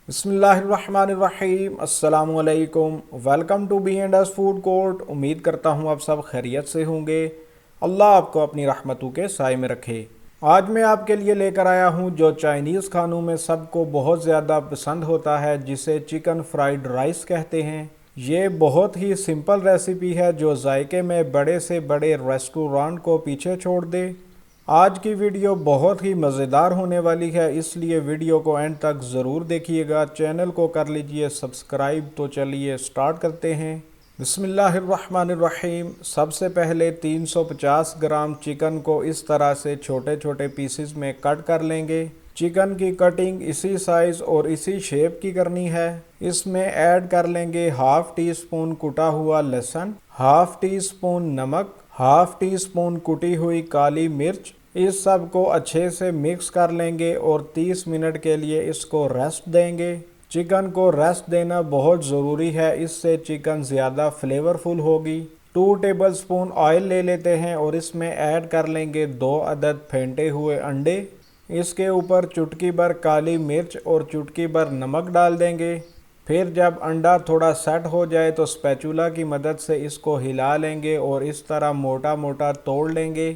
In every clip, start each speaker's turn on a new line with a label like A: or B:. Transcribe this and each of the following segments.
A: बिस्मिल्लाहिर्रहमानिर्रहीम अस्सलामुअलैकुम। Welcome to B and S food court. उम्मीद करता हूँ आप सब खैरियत से होंगे। अल्लाह आपको अपनी रहमतों के साए में रखे। आज मैं आपके लिए लेकर आया हूँ जो चाइनीज़ खानों में सबको बहुत ज़्यादा पसंद होता है, जिसे चिकन फ्राइड राइस कहते हैं। ये बहुत ही सिंपल रेसिपी है जो जायके में बड़े से बड़े रेस्टोरेंट को पीछे छोड़ दे। आज की वीडियो बहुत ही मज़ेदार होने वाली है, इसलिए वीडियो को एंड तक ज़रूर देखिएगा। चैनल को कर लीजिए सब्सक्राइब। तो चलिए स्टार्ट करते हैं। बिस्मिल्लाहिर्रहमानिर्रहीम। सबसे पहले 350 ग्राम चिकन को इस तरह से छोटे छोटे पीसेस में कट कर लेंगे। चिकन की कटिंग इसी साइज़ और इसी शेप की करनी है। इसमें ऐड कर लेंगे हाफ़ टी स्पून कुटा हुआ लहसुन, हाफ़ टी स्पून नमक, हाफ़ टी स्पून कुटी हुई काली मिर्च। इस सब को अच्छे से मिक्स कर लेंगे और 30 मिनट के लिए इसको रेस्ट देंगे। चिकन को रेस्ट देना बहुत ज़रूरी है, इससे चिकन ज़्यादा फ्लेवरफुल होगी। 2 टेबलस्पून ऑयल ले लेते हैं और इसमें ऐड कर लेंगे 2 अदद फेंटे हुए अंडे। इसके ऊपर चुटकी भर काली मिर्च और चुटकी भर नमक डाल देंगे। फिर जब अंडा थोड़ा सेट हो जाए तो स्पैचुला की मदद से इसको हिला लेंगे और इस तरह मोटा मोटा तोड़ लेंगे।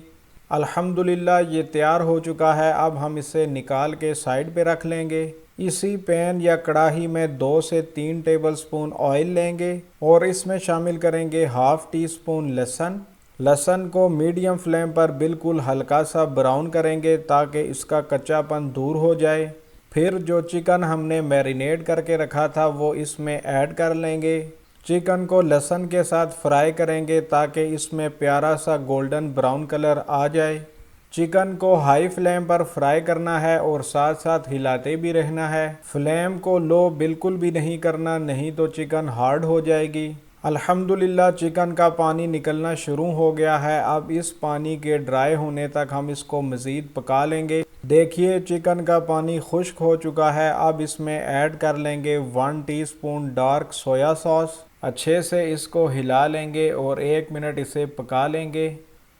A: अल्हम्दुलिल्लाह ये तैयार हो चुका है। अब हम इसे निकाल के साइड पे रख लेंगे। इसी पैन या कढ़ाई में 2 से 3 टेबलस्पून ऑयल लेंगे और इसमें शामिल करेंगे हाफ़ टी स्पून लहसुन। लहसुन को मीडियम फ्लेम पर बिल्कुल हल्का सा ब्राउन करेंगे ताकि इसका कच्चापन दूर हो जाए। फिर जो चिकन हमने मैरिनेट करके रखा था वो इसमें ऐड कर लेंगे। चिकन को लहसुन के साथ फ्राई करेंगे ताकि इसमें प्यारा सा गोल्डन ब्राउन कलर आ जाए। चिकन को हाई फ्लेम पर फ्राई करना है और साथ साथ हिलाते भी रहना है। फ्लेम को लो बिल्कुल भी नहीं करना, नहीं तो चिकन हार्ड हो जाएगी। अल्हम्दुलिल्लाह चिकन का पानी निकलना शुरू हो गया है। अब इस पानी के ड्राई होने तक हम इसको मज़ीद पका लेंगे। देखिए चिकन का पानी खुश्क हो चुका है। अब इसमें ऐड कर लेंगे 1 टीस्पून डार्क सोया सॉस। अच्छे से इसको हिला लेंगे और 1 मिनट इसे पका लेंगे।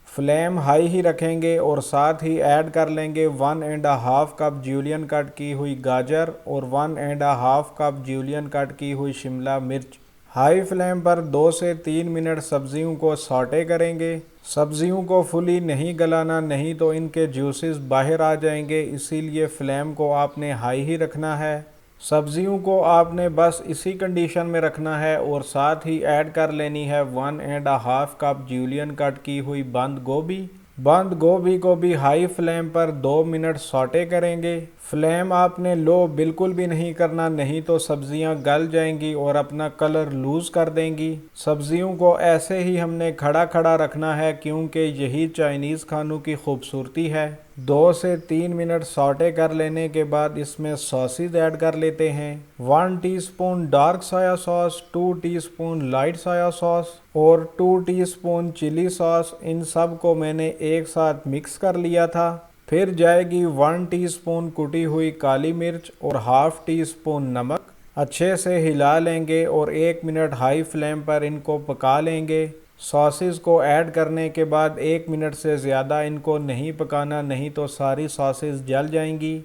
A: फ्लेम हाई ही रखेंगे और साथ ही ऐड कर लेंगे 1.5 कप जूलियन कट की हुई गाजर और 1.5 कप जूलियन कट की हुई शिमला मिर्च। हाई फ्लेम पर 2 से 3 मिनट सब्जियों को सॉटे करेंगे। सब्जियों को फुली नहीं गलाना, नहीं तो इनके जूसेस बाहर आ जाएंगे, इसीलिए फ्लेम को आपने हाई ही रखना है। सब्जियों को आपने बस इसी कंडीशन में रखना है और साथ ही ऐड कर लेनी है 1.5 कप जूलियन कट की हुई बंद गोभी। बंद गोभी को भी हाई फ्लेम पर 2 मिनट सॉटे करेंगे। फ्लेम आपने लो बिल्कुल भी नहीं करना, नहीं तो सब्जियां गल जाएंगी और अपना कलर लूज कर देंगी। सब्जियों को ऐसे ही हमने खड़ा खड़ा रखना है क्योंकि यही चाइनीज़ खानों की खूबसूरती है। 2 से 3 मिनट सॉटे कर लेने के बाद इसमें सॉसेज ऐड कर लेते हैं। 1 teaspoon dark soya sauce, 2 teaspoon light soya sauce और 2 टीस्पून चिली सॉस। इन सब को मैंने एक साथ मिक्स कर लिया था। फिर जाएगी 1 टीस्पून कुटी हुई काली मिर्च और हाफ़ टी स्पून नमक। अच्छे से हिला लेंगे और 1 मिनट हाई फ्लेम पर इनको पका लेंगे। सॉसेस को ऐड करने के बाद 1 मिनट से ज़्यादा इनको नहीं पकाना, नहीं तो सारी सॉसेस जल जाएंगी।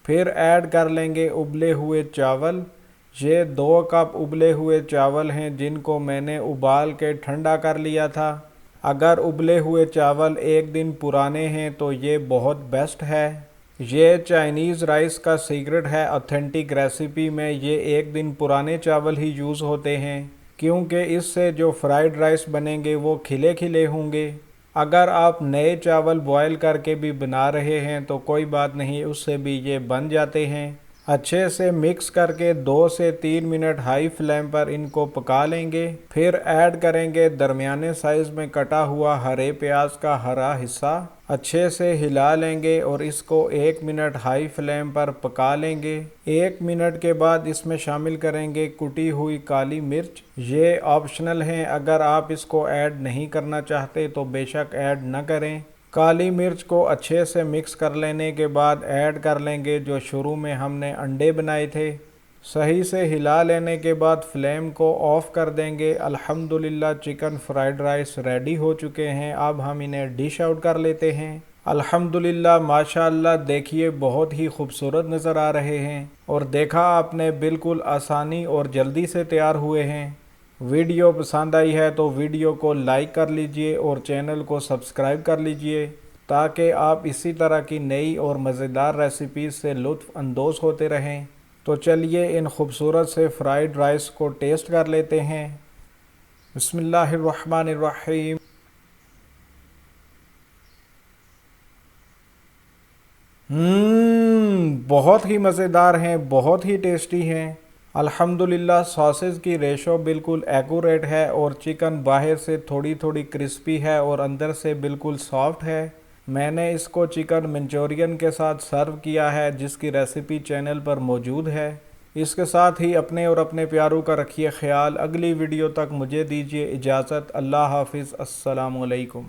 A: फिर ऐड कर लेंगे उबले हुए चावल। ये 2 कप उबले हुए चावल हैं जिनको मैंने उबाल के ठंडा कर लिया था। अगर उबले हुए चावल 1 दिन पुराने हैं तो ये बहुत बेस्ट है। ये चाइनीज़ राइस का सीक्रेट है। ऑथेंटिक रेसिपी में ये 1 दिन पुराने चावल ही यूज़ होते हैं क्योंकि इससे जो फ्राइड राइस बनेंगे वो खिले खिले होंगे। अगर आप नए चावल बॉयल करके भी बना रहे हैं तो कोई बात नहीं, उससे भी ये बन जाते हैं। अच्छे से मिक्स करके 2 से 3 मिनट हाई फ्लेम पर इनको पका लेंगे। फिर ऐड करेंगे दरमियाने साइज़ में कटा हुआ हरे प्याज का हरा हिस्सा। अच्छे से हिला लेंगे और इसको 1 मिनट हाई फ्लेम पर पका लेंगे। 1 मिनट के बाद इसमें शामिल करेंगे कुटी हुई काली मिर्च। ये ऑप्शनल हैं, अगर आप इसको ऐड नहीं करना चाहते तो बेशक ऐड न करें। काली मिर्च को अच्छे से मिक्स कर लेने के बाद ऐड कर लेंगे जो शुरू में हमने अंडे बनाए थे। सही से हिला लेने के बाद फ्लेम को ऑफ़ कर देंगे। अल्हम्दुलिल्लाह चिकन फ्राइड राइस रेडी हो चुके हैं। अब हम इन्हें डिश आउट कर लेते हैं। अल्हम्दुलिल्लाह माशाअल्लाह देखिए बहुत ही खूबसूरत नज़र आ रहे हैं और देखा आपने बिल्कुल आसानी और जल्दी से तैयार हुए हैं। वीडियो पसंद आई है तो वीडियो को लाइक कर लीजिए और चैनल को सब्सक्राइब कर लीजिए ताकि आप इसी तरह की नई और मज़ेदार रेसिपीज़ से लुत्फ़ अंदोज़ होते रहें। तो चलिए इन खूबसूरत से फ्राइड राइस को टेस्ट कर लेते हैं। बिस्मिल्लाहिर्रहमानिर्रहीम। बहुत ही मज़ेदार हैं, बहुत ही टेस्टी हैं। अल्हम्दुलिल्लाह सॉसेज की रेशो बिल्कुल एक्यूरेट है और चिकन बाहर से थोड़ी थोड़ी क्रिस्पी है और अंदर से बिल्कुल सॉफ्ट है। मैंने इसको चिकन मंचूरियन के साथ सर्व किया है जिसकी रेसिपी चैनल पर मौजूद है। इसके साथ ही अपने और अपने प्यारों का रखिए ख्याल। अगली वीडियो तक मुझे दीजिए इजाज़त। अल्लाह हाफिज़। अस्सलामु अलैकुम।